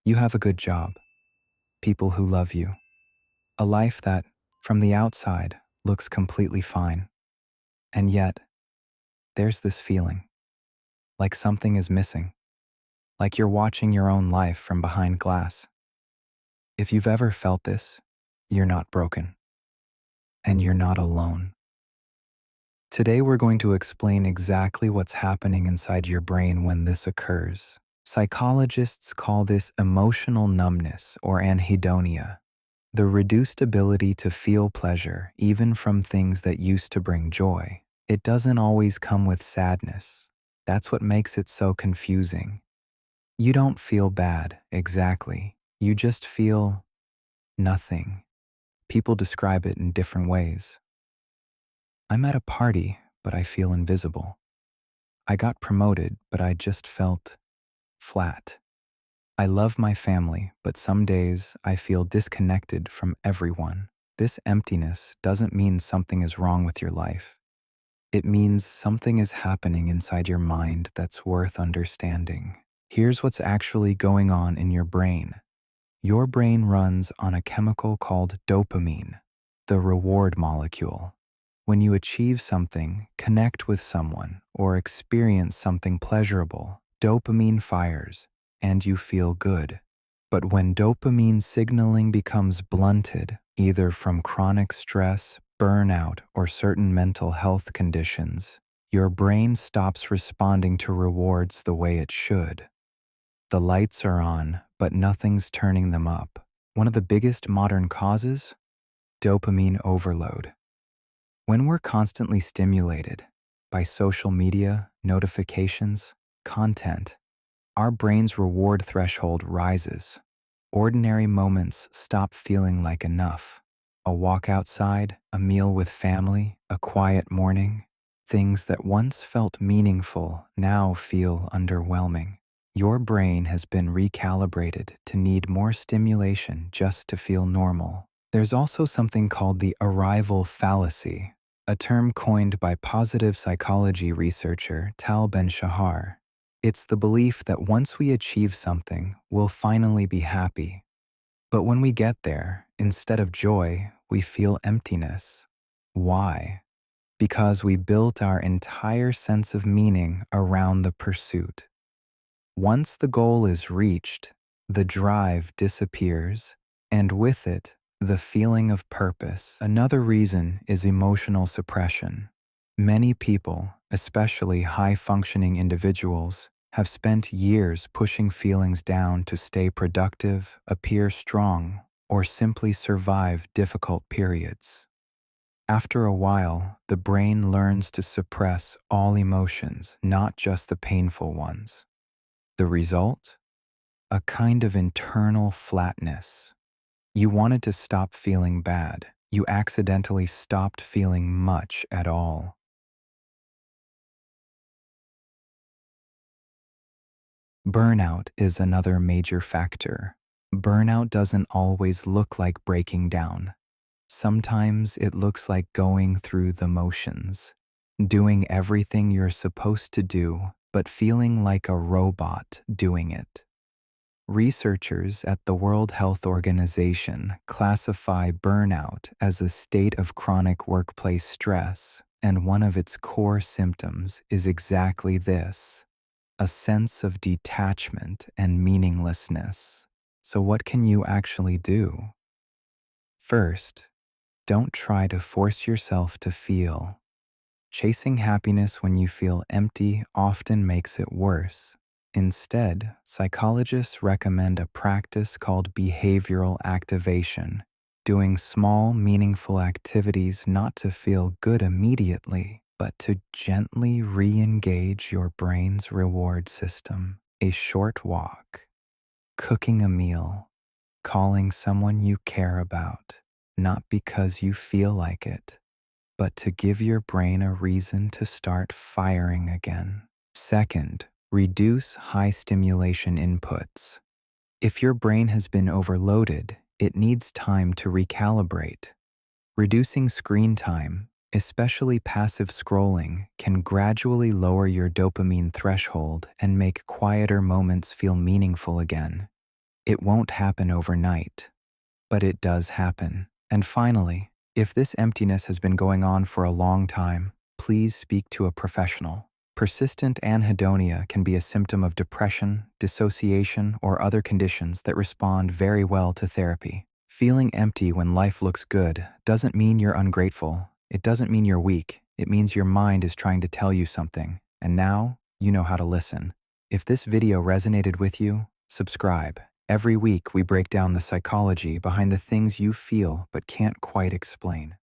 You have a good job, people who love you, a life that, from the outside, looks completely fine. And yet, there's this feeling, like something is missing, like you're watching your own life from behind glass. If you've ever felt this, you're not broken, and you're not alone. Today we're going to explain exactly what's happening inside your brain when this occurs. Psychologists call this emotional numbness or anhedonia, the reduced ability to feel pleasure even from things that used to bring joy. It doesn't always come with sadness. That's what makes it so confusing. You don't feel bad, exactly. You just feel nothing. People describe it in different ways. I'm at a party, but I feel invisible. I got promoted, but I just felt flat. I love my family, but some days I feel disconnected from everyone. This emptiness doesn't mean something is wrong with your life. It means something is happening inside your mind that's worth understanding. Here's what's actually going on in your brain. Your brain runs on a chemical called dopamine, the reward molecule. When you achieve something, connect with someone, or experience something pleasurable, dopamine fires, and you feel good. But when dopamine signaling becomes blunted, either from chronic stress, burnout, or certain mental health conditions, your brain stops responding to rewards the way it should. The lights are on, but nothing's turning them up. One of the biggest modern causes? Dopamine overload. When we're constantly stimulated by social media, notifications, content, our brain's reward threshold rises. Ordinary moments stop feeling like enough. A walk outside, a meal with family, a quiet morning, things that once felt meaningful now feel underwhelming. Your brain has been recalibrated to need more stimulation just to feel normal. There's also something called the arrival fallacy, a term coined by positive psychology researcher Tal Ben-Shahar. It's the belief that once we achieve something, we'll finally be happy. But when we get there, instead of joy, we feel emptiness. Why? Because we built our entire sense of meaning around the pursuit. Once the goal is reached, the drive disappears, and with it, the feeling of purpose. Another reason is emotional suppression. Many people, especially high-functioning individuals, have spent years pushing feelings down to stay productive, appear strong, or simply survive difficult periods. After a while, the brain learns to suppress all emotions, not just the painful ones. The result? A kind of internal flatness. You wanted to stop feeling bad. You accidentally stopped feeling much at all. Burnout is another major factor. Burnout doesn't always look like breaking down. Sometimes it looks like going through the motions, doing everything you're supposed to do, but feeling like a robot doing it. Researchers at the World Health Organization classify burnout as a state of chronic workplace stress, and one of its core symptoms is exactly this: a sense of detachment and meaninglessness. So what can you actually do? First, don't try to force yourself to feel. Chasing happiness when you feel empty often makes it worse. Instead, psychologists recommend a practice called behavioral activation, doing small, meaningful activities not to feel good immediately, but to gently re-engage your brain's reward system. A short walk, cooking a meal, calling someone you care about, not because you feel like it, but to give your brain a reason to start firing again. Second, reduce high stimulation inputs. If your brain has been overloaded, it needs time to recalibrate. Reducing screen time, especially passive scrolling, can gradually lower your dopamine threshold and make quieter moments feel meaningful again. It won't happen overnight, but it does happen. And finally, if this emptiness has been going on for a long time, please speak to a professional. Persistent anhedonia can be a symptom of depression, dissociation, or other conditions that respond very well to therapy. Feeling empty when life looks good doesn't mean you're ungrateful. It doesn't mean you're weak. It means your mind is trying to tell you something, and now you know how to listen. If this video resonated with you, subscribe. Every week we break down the psychology behind the things you feel but can't quite explain.